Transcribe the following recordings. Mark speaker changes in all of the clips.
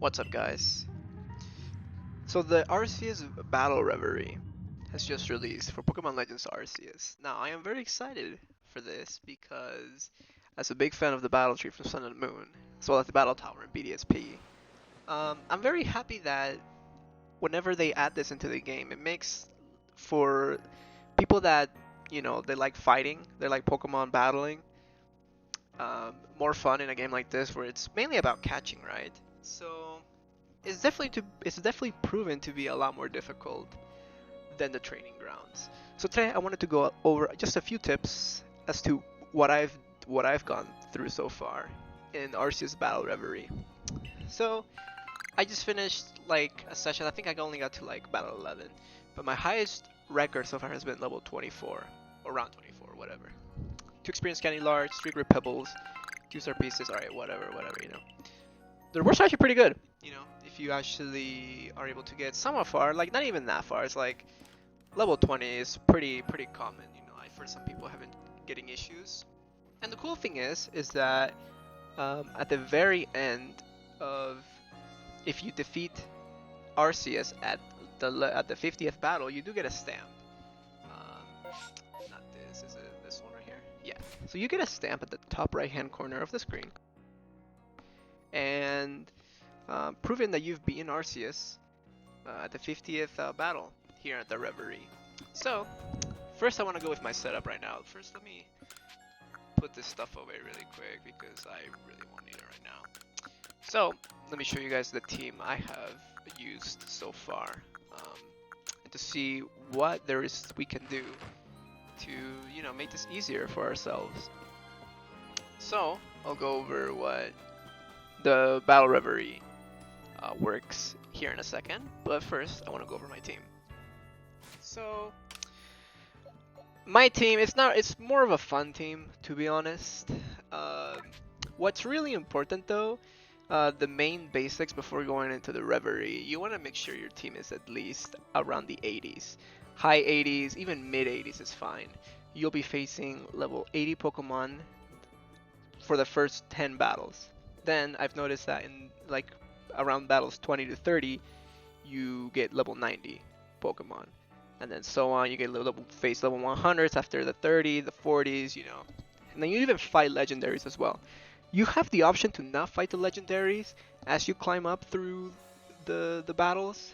Speaker 1: What's up, guys? So the Arceus Battle Reverie has just released for Pokemon Legends Arceus. Now, I am very excited for this because, as a big fan of the Battle Tree from Sun and Moon, as well as the Battle Tower in BDSP, I'm very happy that whenever they add this into the game, it makes for people that, they like fighting, they like Pokemon battling, more fun in a game like this where it's mainly about catching, right? So it's definitely proven to be a lot more difficult than the training grounds. So today I wanted to go over just a few tips as to what I've gone through so far in Arceus Battle Reverie. So I just finished like a session. I think I only got to like Battle 11, but my highest record so far has been level 24, or around 24, whatever. 2 experience candy large, 3 grip pebbles, 2 star pieces. All right, whatever. The rewards are actually pretty good. If you actually are able to get somewhat far, like not even that far. It's like level 20 is pretty common. I've heard some people having getting issues. And the cool thing is that at the very end of, if you defeat Arceus at the 50th battle, you do get a stamp. Not this, is it this one right here? Yeah. So you get a stamp at the top right hand corner of the screen, and proving that you've beaten Arceus at the 50th battle here at the Reverie. So, first I want to go with my setup right now. First, let me put this stuff away really quick because I really won't need it right now. So, let me show you guys the team I have used so far, and to see what there is we can do to, make this easier for ourselves. So, I'll go over what the Battle Reverie works here in a second, but first I want to go over my team. So my team, it's more of a fun team, to be honest. What's really important though, the main basics before going into the Reverie, you want to make sure your team is at least around the 80s. High 80s, even mid 80s is fine. You'll be facing level 80 Pokemon for the first 10 battles. Then I've noticed that in like around battles 20 to 30, you get level 90 Pokemon, and then so on. You get face level 100s after the 30, the 40s, and then you even fight legendaries as well. You have the option to not fight the legendaries as you climb up through the battles.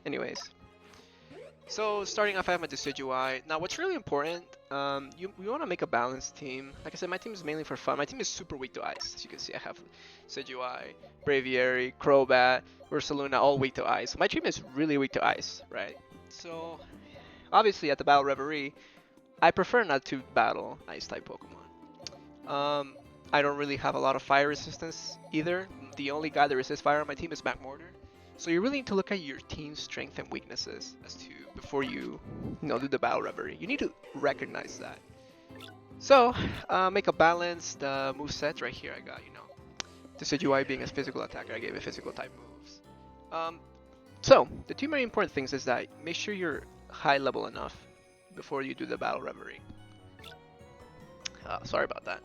Speaker 1: Anyways, so starting off, I have my Decidueye. Now, what's really important, you want to make a balanced team. Like I said, my team is mainly for fun. My team is super weak to ice. As you can see, I have Decidueye, Braviary, Crobat, Ursaluna, all weak to ice. So my team is really weak to ice, right? So, obviously, at the Battle Reverie, I prefer not to battle ice-type Pokemon. I don't really have a lot of fire resistance either. The only guy that resists fire on my team is Magmortar. So you really need to look at your team's strength and weaknesses as to before you do the Battle Reverie. You need to recognize that. So make a balanced moveset right here. I got Decidueye being a physical attacker, I gave it physical type moves. So the two very important things is that make sure you're high level enough before you do the Battle Reverie. Sorry about that.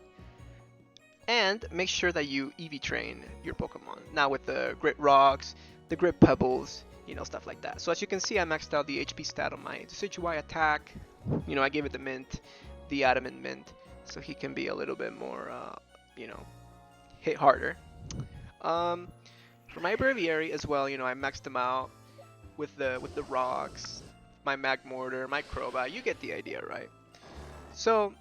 Speaker 1: And make sure that you EV train your Pokemon. Now with the Grit Rocks, the Grip Pebbles, stuff like that. So as you can see, I maxed out the HP stat on my Decidueye attack. I gave it the Mint, the Adamant Mint, so he can be a little bit more, hit harder. For my Braviary as well, I maxed him out with the rocks, my Magmortar, my Crobat. You get the idea, right? So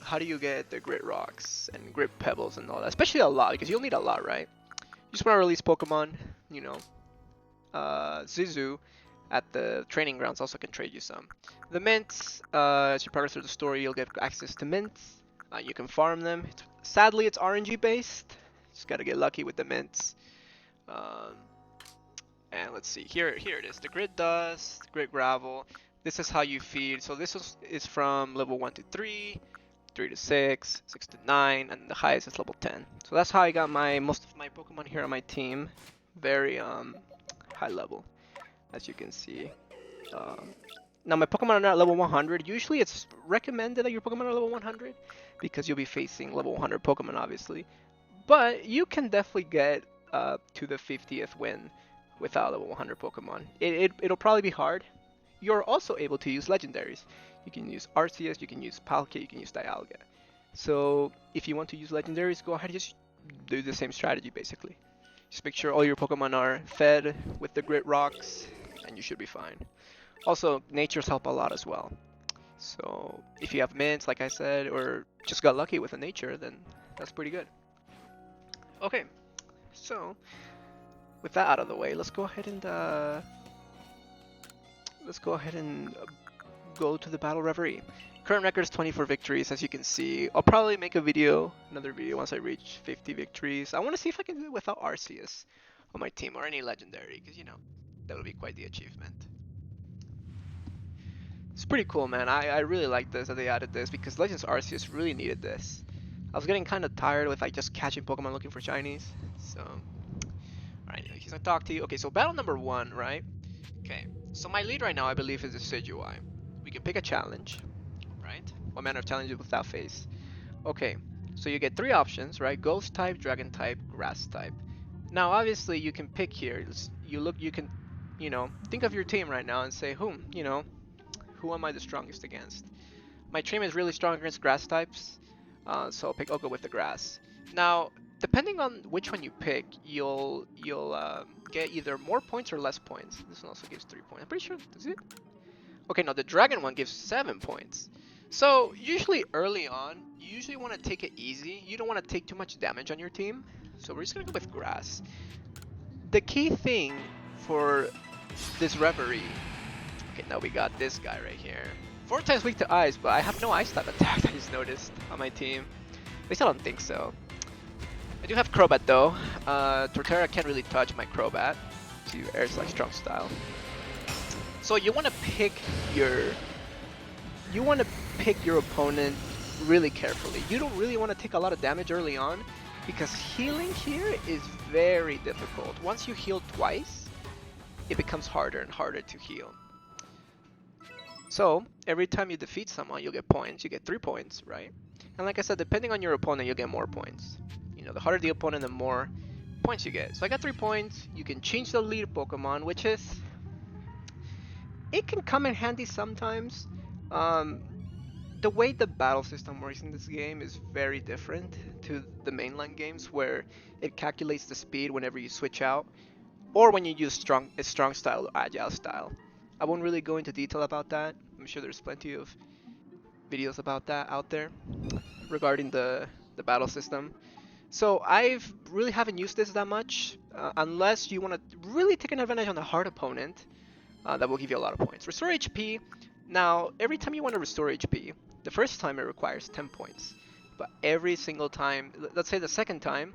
Speaker 1: how do you get the Grit Rocks and Grip Pebbles and all that? Especially a lot, because you'll need a lot, right? You just want to release Pokemon, Zizu at the training grounds also can trade you some. The mints, as you progress through the story, you'll get access to mints. You can farm them. Sadly, it's RNG based. Just gotta get lucky with the mints. And let's see, here it is. The Grit Dust, Grit Gravel. This is how you feed. So this is from level 1 to 3, 3 to 6, 6 to 9, and the highest is level 10. So that's how I got most of my Pokemon here on my team. Very high level, as you can see. Now my Pokemon are not level 100. Usually it's recommended that your Pokemon are level 100 because you'll be facing level 100 Pokemon, obviously. But you can definitely get to the 50th win without level 100 Pokemon. It'll probably be hard. You're also able to use legendaries. You can use Arceus, you can use Palkia, you can use Dialga. So if you want to use legendaries, go ahead and just do the same strategy basically. Just make sure all your Pokemon are fed with the Grit Rocks, and you should be fine. Also, natures help a lot as well. So if you have mints, like I said, or just got lucky with a nature, then that's pretty good. Okay, so with that out of the way, let's go ahead and go to the Battle Reverie. Current record is 24 victories, as you can see. I'll probably make a video, another video, once I reach 50 victories. I want to see if I can do it without Arceus on my team or any legendary, because you know that would be quite the achievement. It's pretty cool, man. I really like this that they added this because Legends Arceus really needed this. I was getting kind of tired with like just catching Pokemon looking for shinies. So, alright, he's gonna talk to you. Okay, so battle number 1, right? Okay, so my lead right now, I believe, is Decidueye. We can pick a challenge, right? What manner of challenge without face? Okay, so you get 3 options, right? Ghost type, Dragon type, Grass type. Now, obviously, you can pick here. You can, think of your team right now and say, who am I the strongest against? My team is really strong against grass types, so I'll go with the grass. Now, depending on which one you pick, you'll get either more points or less points. This one also gives 3 points. I'm pretty sure, does it? Okay, no, the dragon one gives 7 points. So usually early on, you usually want to take it easy. You don't want to take too much damage on your team. So we're just gonna go with grass. The key thing for this Reverie. Okay, now we got this guy right here. 4 times weak to ice, but I have no ice type attack, I just noticed on my team. At least I don't think so. I do have Crobat though. Torterra can't really touch my Crobat to Air Slash Strong Style. So you want to pick your opponent really carefully. You don't really want to take a lot of damage early on because healing here is very difficult. Once you heal twice, it becomes harder and harder to heal. So every time you defeat someone, you'll get points. You get 3 points, right? And like I said, depending on your opponent, you'll get more points. You know, the harder the opponent, the more points you get. So I got 3 points. You can change the lead Pokemon, which is, it can come in handy sometimes. The way the battle system works in this game is very different to the mainline games, where it calculates the speed whenever you switch out, or when you use strong style or agile style. I won't really go into detail about that. I'm sure there's plenty of videos about that out there regarding the battle system. So I've really haven't used this that much, unless you want to really take an advantage on a hard opponent. That will give you a lot of points. Restore HP. Now, every time you want to restore HP, the first time it requires 10 points. But every single time, let's say the second time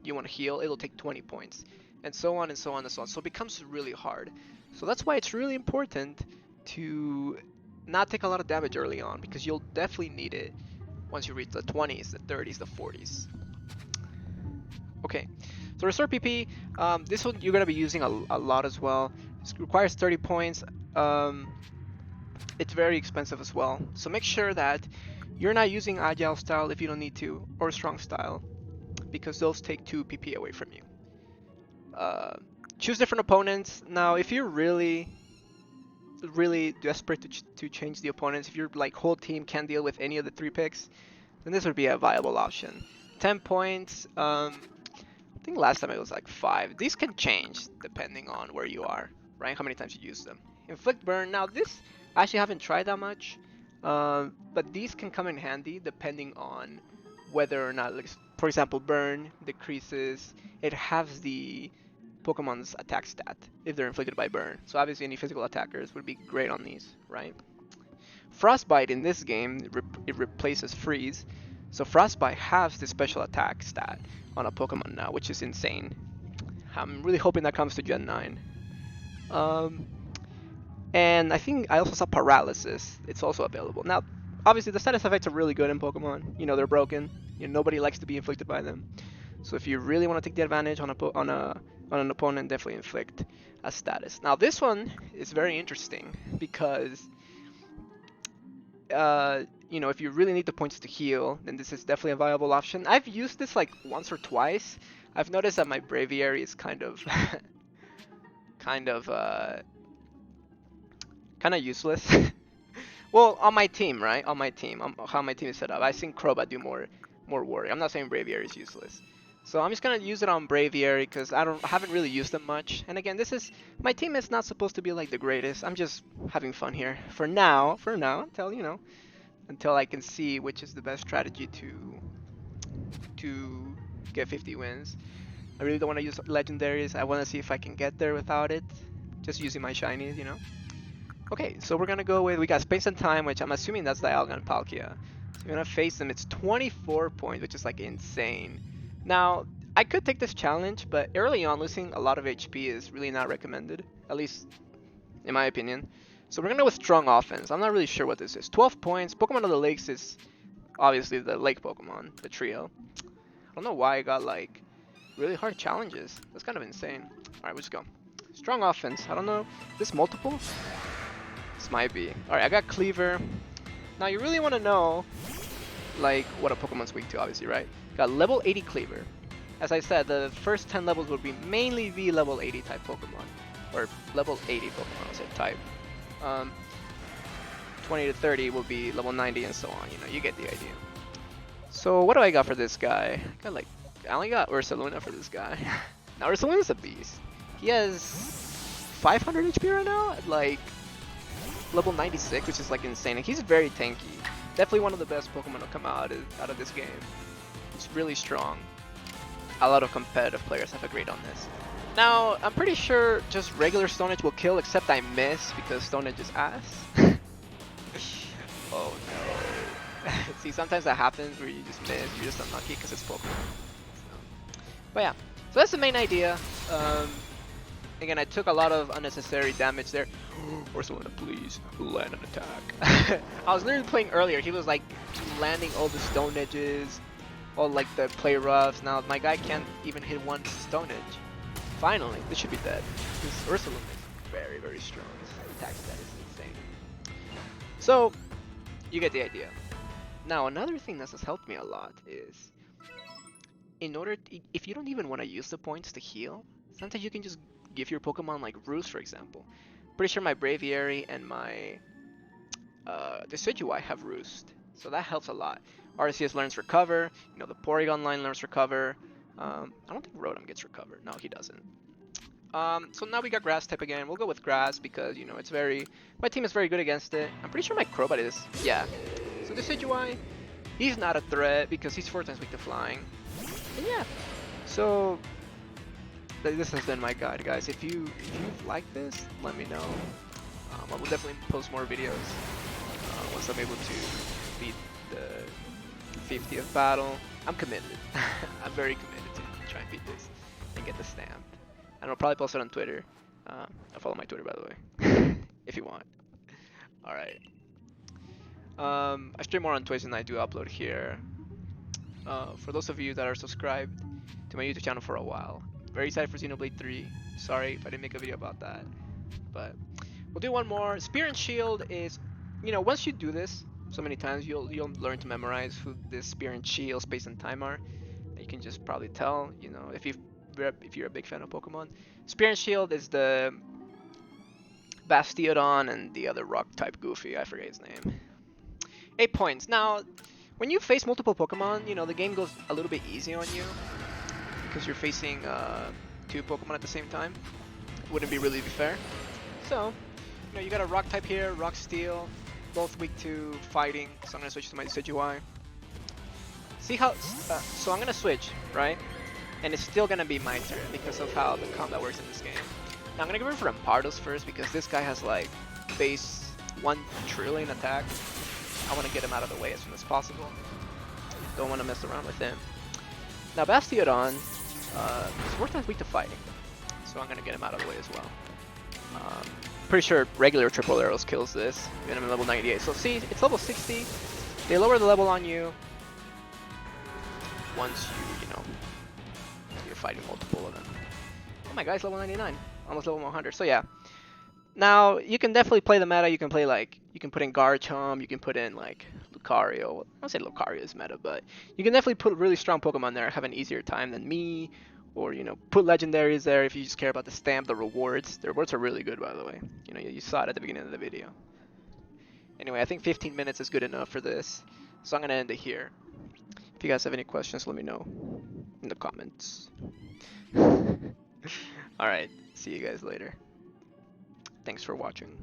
Speaker 1: you want to heal, it'll take 20 points. And so on and so on and so on. So it becomes really hard. So that's why it's really important to not take a lot of damage early on, because you'll definitely need it once you reach the 20s, the 30s, the 40s. Okay, so Restore PP, this one you're going to be using a lot as well. It requires 30 points. It's very expensive as well. So make sure that you're not using Agile Style if you don't need to, or Strong Style, because those take 2 PP away from you. Choose different opponents. Now, if you're really desperate to change the opponents, if your whole team can't deal with any of the 3 picks, then this would be a viable option. 10 points. I think last time it was 5. These can change depending on where you are, right? How many times you use them. Inflict Burn. Now this I actually haven't tried that much, but these can come in handy depending on whether or not, for example, Burn decreases. It halves the Pokemon's attack stat if they're inflicted by Burn. So obviously any physical attackers would be great on these, right? Frostbite in this game, it replaces Freeze. So Frostbite halves the special attack stat on a Pokemon now, which is insane. I'm really hoping that comes to Gen 9. And I think I also saw Paralysis. It's also available. Now, obviously the status effects are really good in Pokemon. You know, they're broken. Nobody likes to be inflicted by them. So if you really want to take the advantage on an opponent, definitely inflict a status. Now this one is very interesting because you know, if you really need the points to heal, then this is definitely a viable option. I've used this like once or twice. I've noticed that my Braviary is kind of kind of useless. Well, on my team, right? On my team, how my team is set up. I've seen Crobat do more worry. I'm not saying Braviary is useless. So I'm just gonna use it on Braviary because I haven't really used them much. And again, this is my team is not supposed to be like the greatest. I'm just having fun here for now. Until you know, until I can see which is the best strategy to get 50 wins. I really don't want to use legendaries. I want to see if I can get there without it. Just using my shinies, you know. Okay, so we're gonna go with, we got Space and Time, which I'm assuming that's Dialga and Palkia. So we're gonna face them. It's 24 points, which is like insane. Now, I could take this challenge, but early on losing a lot of HP is really not recommended, at least in my opinion. So we're gonna go with Strong Offense. I'm not really sure what this is. 12 points. Pokemon of the Lakes is obviously the Lake Pokemon, the trio. I don't know why I got like really hard challenges. That's kind of insane. Alright, let's go. Strong Offense. I don't know. This multiple? This might be. Alright, I got Cleaver. Now you really want to know like what a Pokemon's weak to, obviously, right? Got level 80 Cleaver. As I said, the first 10 levels would be mainly V level 80 type Pokemon. Or level 80 Pokemon, I'll say type. 20 to 30 will be level 90 and so on, you know, you get the idea. So what do I got for this guy? I only got Ursaluna for this guy. Now Ursaluna's a beast. He has 500 HP right now at like level 96, which is like insane. And he's very tanky. Definitely one of the best Pokemon to come out of this game. He's really strong. A lot of competitive players have agreed on this. Now, I'm pretty sure just regular Stone Edge will kill, except I miss because Stone Edge is ass. Oh no. See, sometimes that happens where you just miss, you're just unlucky because it's Pokemon. So. But yeah, so that's the main idea. Again, I took a lot of unnecessary damage there. Or someone to please land an attack. I was literally playing earlier, he was like landing all the Stone Edges, all like the play roughs. Now my guy can't even hit one Stone Edge. Finally, this should be dead. This Ursaluna is very, very strong. His attack stat is insane. So, you get the idea. Now, another thing that has helped me a lot is, if you don't even want to use the points to heal, sometimes you can just give your Pokemon like Roost, for example. Pretty sure my Braviary and my Decidueye have Roost, so that helps a lot. Arceus learns Recover. You know, the Porygon line learns Recover. I don't think Rotom gets Recovered. No, he doesn't. So now we got Grass type again. We'll go with Grass because, you know, it's my team is very good against it. I'm pretty sure my Crobat is. Yeah. So Decidueye, he's not a threat because he's 4 times weak to flying. And yeah. So this has been my guide, guys. If you like this, let me know. I will definitely post more videos once I'm able to beat the 50th battle. I'm committed. I'm very committed to try and beat this and get the stamp. And I'll probably post it on Twitter. I'll follow my Twitter, by the way, if you want. Alright. I stream more on Twitch than I do upload here. For those of you that are subscribed to my YouTube channel for a while, very excited for Xenoblade 3. Sorry if I didn't make a video about that. But we'll do one more. Spear and Shield is, you know, once you do this so many times, you'll learn to memorize who this Spear and Shield, Space and Time are. You can just probably tell, you know, if you're a big fan of Pokemon. Spear and Shield is the Bastiodon and the other rock type Goofy, I forget his name. 8 points. Now, when you face multiple Pokemon, you know, the game goes a little bit easy on you because you're facing 2 Pokemon at the same time. Wouldn't be really fair. So, you know, you got a rock type here, Rock Steel, both weak to fighting. So I'm gonna switch to my Decidueye. See how? So I'm gonna switch, right? And it's still gonna be my turn because of how the combat works in this game. Now I'm gonna go for Rampardos first because this guy has like base 1 trillion attack. I want to get him out of the way as soon as possible. Don't want to mess around with him. Now Bastiodon is 4 times weak to fighting, so I'm gonna get him out of the way as well. Pretty sure regular triple arrows kills this. Get him at level 98. So see, it's level 60. They lower the level on you once you know, you're fighting multiple of them. Oh my guy's level 99, almost level 100. So yeah. Now you can definitely play the meta. You can play like You can put in Garchomp, you can put in like Lucario. I don't say Lucario is meta, but you can definitely put really strong Pokemon there, have an easier time than me, or put legendaries there if you just care about the stamp, the rewards. The rewards are really good, by the way. You saw it at the beginning of the video. Anyway, I think 15 minutes is good enough for this, so I'm gonna end it here. If you guys have any questions, let me know in the comments. Alright, see you guys later. Thanks for watching.